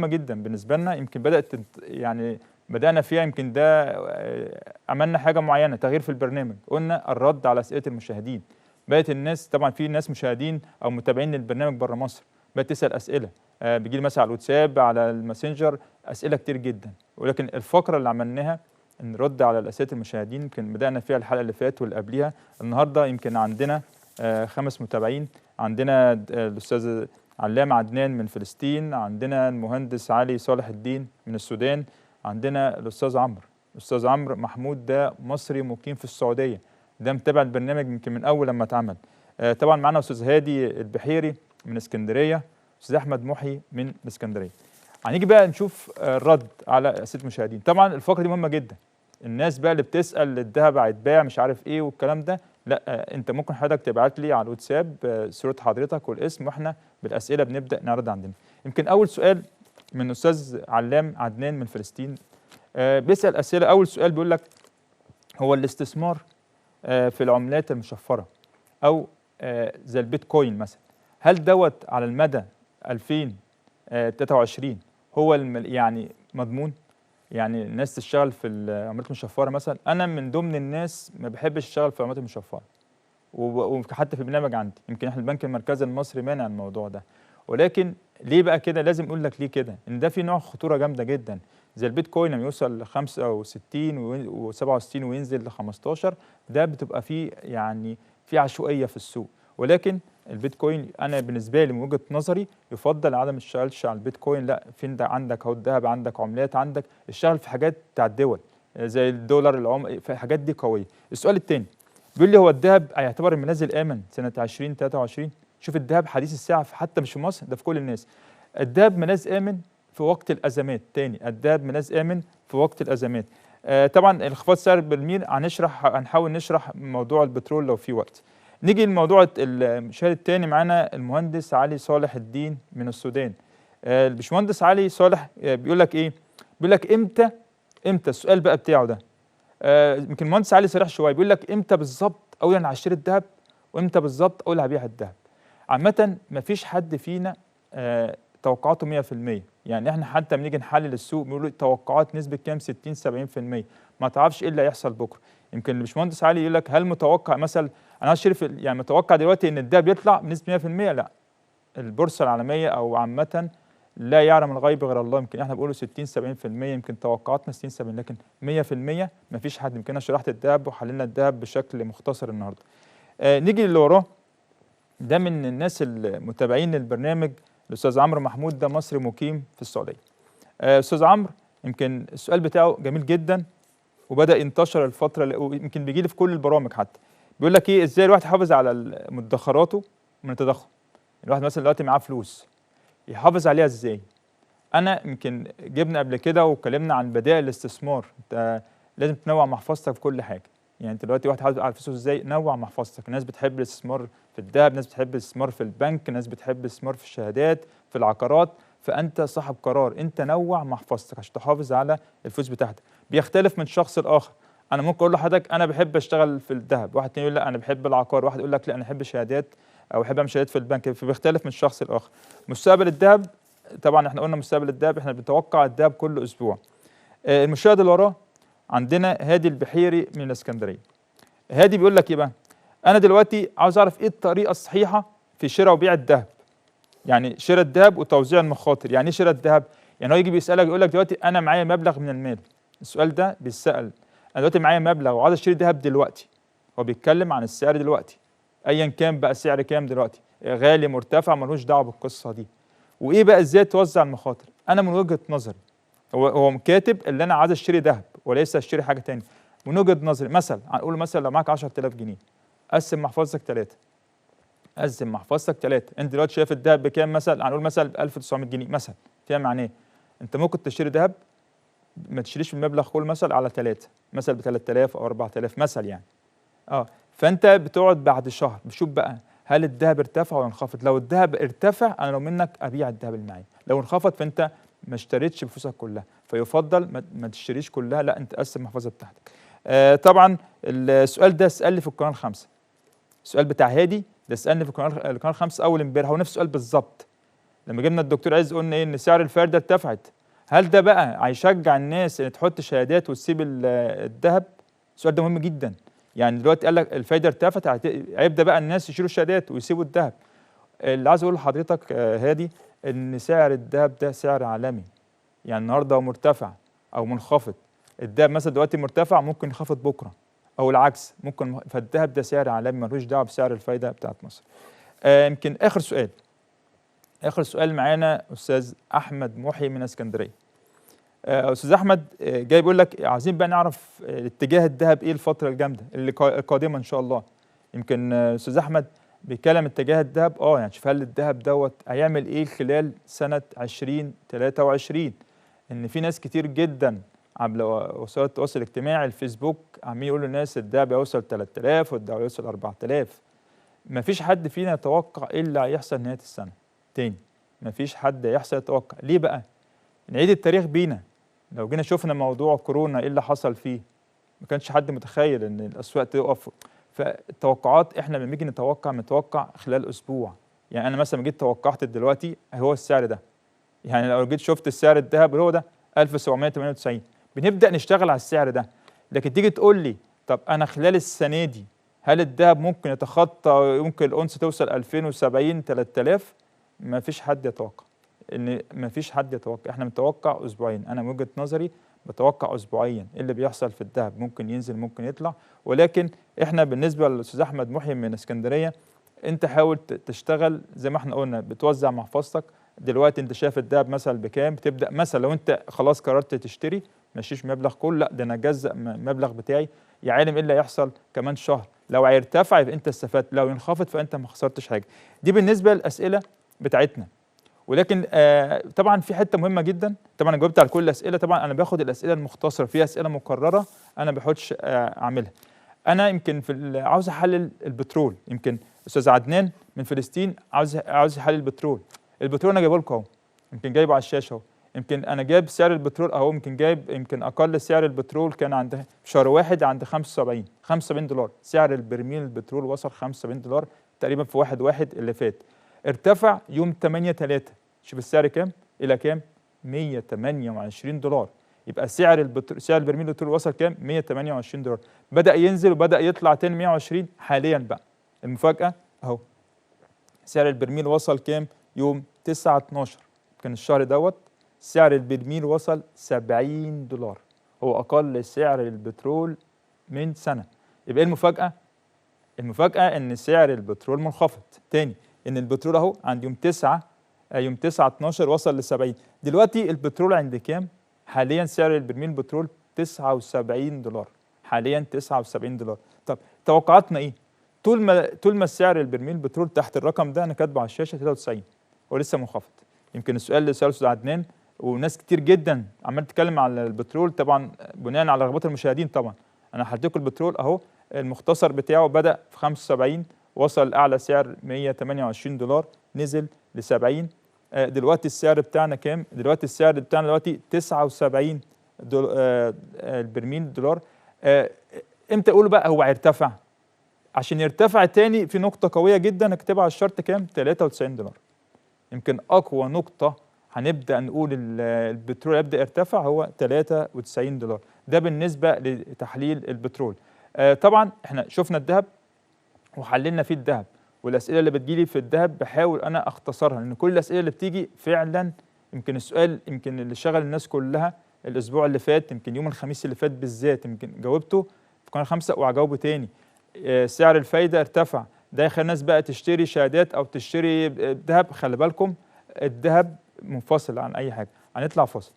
مهمة جدا بالنسبة لنا. يمكن يعني بدأنا فيها، يمكن ده عملنا حاجة معينة، تغيير في البرنامج، قلنا الرد على أسئلة المشاهدين. بقت الناس، طبعا في ناس مشاهدين أو متابعين للبرنامج بره مصر، بقت تسأل أسئلة، بيجي لي مثلا على الواتساب، على الماسنجر، أسئلة كتير جدا. ولكن الفقرة اللي عملناها نرد على أسئلة المشاهدين، يمكن بدأنا فيها الحلقة اللي فاتت واللي قبليها. النهارده يمكن عندنا 5 متابعين. عندنا الأستاذ علام عدنان من فلسطين، عندنا المهندس علي صالح الدين من السودان، عندنا الأستاذ عمرو محمود، ده مصري مقيم في السعودية، ده متابع البرنامج يمكن من أول لما اتعمل. طبعا معنا أستاذ هادي البحيري من اسكندرية، أستاذ أحمد محي من الاسكندرية. هنيجي بقى نشوف الرد على أسئلة المشاهدين. طبعا الفقرة دي مهمة جدا. الناس بقى اللي بتسأل الذهب هيتباع مش عارف ايه والكلام ده، لا، انت ممكن حضرتك تبعت لي على الواتساب صورة حضرتك والاسم، واحنا بالأسئلة بنبدأ نعرض عندنا. يمكن أول سؤال من أستاذ علام عدنان من فلسطين، بيسأل أسئلة. أول سؤال بيقول لك: هو الاستثمار في العملات المشفرة أو زي البيتكوين مثلا، هل دوت على المدى 2023 هو يعني مضمون؟ يعني الناس تشتغل في العملات المشفرة مثلا. أنا من ضمن الناس ما بحبش أشتغل في العملات المشفرة، وحتى في البرنامج عندي يمكن احنا البنك المركزي المصري مانع الموضوع ده. ولكن ليه بقى كده؟ لازم اقول لك ليه كده، ان ده في نوع خطوره جامده جدا. زي البيتكوين لما يوصل ل 65 و67 وينزل ل 15، ده بتبقى فيه يعني في عشوائيه في السوق. ولكن البيتكوين انا بالنسبه لي من وجهه نظري يفضل عدم الاشتغالش على البيتكوين. لا، في انت عندك اهو الذهب، عندك عملات، عندك اشتغل في حاجات بتاع الدول زي الدولار، في الحاجات دي قويه. السؤال الثاني بيقول لي: هو الذهب هيعتبر الملاذ الامن سنه 2023؟ شوف الذهب حديث الساعه، حتى مش في مصر، ده في كل الناس. الذهب ملاذ امن في وقت الازمات. تاني، الذهب ملاذ امن في وقت الازمات. طبعا انخفاض سعر البرميل هنحاول نشرح موضوع البترول لو في وقت. نيجي لموضوع المشاهد الثاني، معانا المهندس علي صالح الدين من السودان. الباشمهندس علي صالح بيقول لك ايه؟ بيقول لك امتى السؤال بقى بتاعه ده. يمكن المهندس علي صريح شويه، بيقول لك امتى بالظبط اقول انا هشتري الذهب، وامتى بالظبط اقول هبيع الذهب. عامه مفيش حد فينا توقعاته 100%. يعني احنا حتى بنيجي نحلل السوق بنقول توقعات نسبه كام، 60 70%، ما تعرفش ايه اللي هيحصل بكره. يمكن الباشمهندس علي يقول لك: هل متوقع مثلا انا هشتري يعني متوقع دلوقتي ان الذهب يطلع بنسبه 100%؟ لا، البورصه العالميه او عامه لا يعلم الغيب غير الله. يمكن احنا بنقول 60 70%، يمكن توقعاتنا 60 70، لكن 100% مفيش حد. يمكن انا شرحت الذهب وحللنا الذهب بشكل مختصر النهارده. نيجي للي وراه، ده من الناس المتابعين للبرنامج، الاستاذ عمرو محمود، ده مصري مقيم في السعوديه. استاذ عمرو، يمكن السؤال بتاعه جميل جدا وبدا ينتشر الفتره، ويمكن بيجي لي في كل البرامج حتى. بيقول لك ايه: ازاي الواحد يحافظ على مدخراته من التضخم؟ الواحد مثلا دلوقتي معاه فلوس، يحافظ عليها ازاي؟ انا يمكن جبنا قبل كده واتكلمنا عن بدائل الاستثمار. انت لازم تنوع محفظتك في كل حاجه. يعني انت دلوقتي واحد عايز فلوسه ازاي؟ نوع محفظتك. الناس بتحب الاستثمار في الذهب، ناس بتحب الاستثمار في البنك، ناس بتحب الاستثمار في الشهادات، في العقارات. فانت صاحب قرار، انت نوع محفظتك عشان تحافظ على الفلوس بتاعتك. بيختلف من شخص لاخر. انا ممكن اقول لحضرتك انا بحب اشتغل في الذهب، واحد تاني يقول لا انا بحب العقار، واحد يقول لك لا انا بحب الشهادات او بحب اعمل شهادات في البنك. فبيختلف من شخص لاخر. مستقبل الذهب، طبعا احنا قلنا مستقبل الذهب، احنا بنتوقع الذهب كل اسبوع. المشاهد اللي وراه عندنا هادي البحيري من الاسكندريه. هادي بيقول لك ايه بقى: انا دلوقتي عاوز اعرف ايه الطريقه الصحيحه في شراء وبيع الذهب. يعني شراء الذهب وتوزيع المخاطر. يعني ايه شراء الذهب؟ يعني هو يجي بيسالك يقول لك دلوقتي انا معايا مبلغ من المال. السؤال ده بيتسال: انا دلوقتي معايا مبلغ وعاوز اشتري ذهب دلوقتي. هو بيتكلم عن السعر دلوقتي، ايا كان بقى السعر كام دلوقتي، غالي مرتفع، ملوش دعوه بالقصه دي. وايه بقى ازاي توزع المخاطر؟ انا من وجهه نظري، هو كاتب اللي انا عايز اشتري ذهب وليس اشتري حاجه ثانيه. من وجهه نظري مثلا هنقول مثلا لو معاك 10000 جنيه، قسم محفظتك 3. قسم محفظتك 3. انت دلوقتي شايف الذهب بكام؟ مثلا هنقول مثلا ب 1900 جنيه مثلا. فيها معناه انت ممكن تشتري ذهب، ما تشتريش المبلغ كله مثلا على 3، مثلا ب 3000 او 4000 مثلا يعني. فانت بتقعد بعد شهر بشوف بقى هل الذهب ارتفع ولا انخفض. لو الذهب ارتفع انا لو منك ابيع الذهب اللي معايا، لو انخفض فانت ما اشتريتش بفلوسك كلها، فيفضل ما تشتريش كلها، لا انت قسم المحفظه بتاعتك. طبعا السؤال ده سألني في القناه ال5. السؤال بتاع هادي ده سألني في القناه ال5 اول امبارح، هو نفس السؤال بالظبط. لما جبنا الدكتور عز قلنا ايه؟ ان سعر الفايده ارتفعت. هل ده بقى هيشجع الناس ان تحط شهادات وتسيب الذهب؟ السؤال ده مهم جدا. يعني دلوقتي قال لك الفايده ارتفعت، هيبدا بقى الناس يشيلوا الشهادات ويسيبوا الذهب. اللي عايز اقول لحضرتك هادي، ان سعر الذهب ده سعر عالمي. يعني النهارده هو مرتفع او منخفض. الذهب مثلا دلوقتي مرتفع، ممكن ينخفض بكره او العكس ممكن. فالذهب ده سعر عالمي ملوش دعوه بسعر الفايده بتاعت مصر. يمكن اخر سؤال معانا استاذ احمد محي من اسكندريه. استاذ احمد جاي بيقول لك عايزين بقى نعرف اتجاه الذهب ايه الفتره الجامده اللي القادمه ان شاء الله. يمكن استاذ احمد بيتكلم اتجاه الذهب، يعني شوف هل الذهب دوت هيعمل ايه خلال سنه 2023. ان في ناس كتير جدا على وسائل التواصل الاجتماعي الفيسبوك عمالين يقولوا للناس الذهب هيوصل 3000 والذهب هيوصل 4000. مفيش حد فينا يتوقع ايه اللي هيحصل نهايه السنه. تاني، مفيش حد هيحصل يتوقع. ليه بقى؟ نعيد التاريخ بينا. لو جينا شفنا موضوع كورونا ايه اللي حصل فيه، ما كانش حد متخيل ان الاسواق تقف. فالتوقعات احنا لما نيجي نتوقع خلال اسبوع. يعني انا مثلا جيت توقعت دلوقتي هو السعر ده، يعني لو جيت شفت السعر الذهب اللي هو ده 1798، بنبدا نشتغل على السعر ده. لكن تيجي تقول لي طب انا خلال السنه دي هل الذهب ممكن يتخطى، ممكن الأونصة توصل 2070 3000؟ ما فيش حد يتوقع. ما فيش حد يتوقع، احنا بنتوقع اسبوعين. انا من وجهة نظري بتوقع اسبوعيا ايه اللي بيحصل في الذهب، ممكن ينزل ممكن يطلع. ولكن احنا بالنسبه للاستاذ احمد محي من اسكندريه، انت حاول تشتغل زي ما احنا قلنا، بتوزع محفظتك. دلوقتي انت شايف الذهب مثلا بكام، بتبدا مثلا لو انت خلاص قررت تشتري ماشيش مبلغ كله، لا ده انا اجزأ مبلغ بتاعي. يا عالم ايه اللي هيحصل كمان شهر، لو هيرتفع يبقى انت استفدت، لو ينخفض فانت ما خسرتش حاجه. دي بالنسبه للاسئله بتاعتنا. ولكن طبعا في حته مهمه جدا. طبعا انا جاوبت على كل الاسئله. طبعا انا باخد الاسئله المختصره، في اسئله مكرره انا ما بحاولش اعملها. انا يمكن عاوز احلل البترول. يمكن استاذ عدنان من فلسطين عاوز يحلل البترول. البترول انا جايبه لكم اهو، يمكن جايبه على الشاشه اهو. يمكن انا جايب سعر البترول اهو، يمكن جايب يمكن اقل سعر البترول كان عند شهر واحد عند 75 دولار. سعر البرميل البترول وصل 75 دولار تقريبا في 1/1 اللي فات. ارتفع يوم 8/3، شوف السعر كام الى كام؟ 128 دولار. يبقى سعر برميل البترول وصل كام؟ 128 دولار. بدأ ينزل وبدأ يطلع تاني 120 حاليا بقى. المفاجأة اهو، سعر البرميل وصل كام؟ يوم 9/12 كان الشهر دوت. سعر البرميل وصل 70 دولار، هو أقل سعر البترول من سنة. يبقى ايه المفاجأة؟ المفاجأة إن سعر البترول منخفض تاني. إن البترول أهو عند يوم 9/12 وصل ل70. دلوقتي البترول عند كام؟ حاليا سعر البرميل البترول 79 دولار. حاليا 79 دولار. طب توقعاتنا إيه؟ طول ما السعر البرميل البترول تحت الرقم ده، أنا كاتبه على الشاشة 93، هو لسه منخفض. يمكن السؤال اللي سأله أستاذ عدنان وناس كتير جدا عمال تتكلم على البترول، طبعا بناء على رغبات المشاهدين. طبعا أنا هحط لكم البترول أهو، المختصر بتاعه بدأ في 75، وصل أعلى سعر 128 دولار، نزل ل70. دلوقتي السعر بتاعنا كام؟ دلوقتي السعر بتاعنا دلوقتي 79 البرميل دولار. امتى اقول بقى هو هيرتفع؟ عشان يرتفع تاني في نقطة قوية جدا اكتبها على الشرط كام؟ 93 دولار. يمكن أقوى نقطة هنبدأ نقول البترول يبدأ يرتفع هو 93 دولار. ده بالنسبة لتحليل البترول. طبعا احنا شفنا الذهب وحللنا فيه الذهب، والأسئلة اللي بتجيلي في الذهب بحاول أنا أختصرها، لأن كل الأسئلة اللي بتيجي فعلا يمكن السؤال يمكن اللي شغل الناس كلها الأسبوع اللي فات، يمكن يوم الخميس اللي فات بالذات يمكن جاوبته في قناة 5 وهجاوبه تاني. سعر الفايدة ارتفع، ده يخلي الناس بقى تشتري شهادات أو تشتري ذهب. خلي بالكم الذهب منفصل عن أي حاجة. هنطلع فاصل.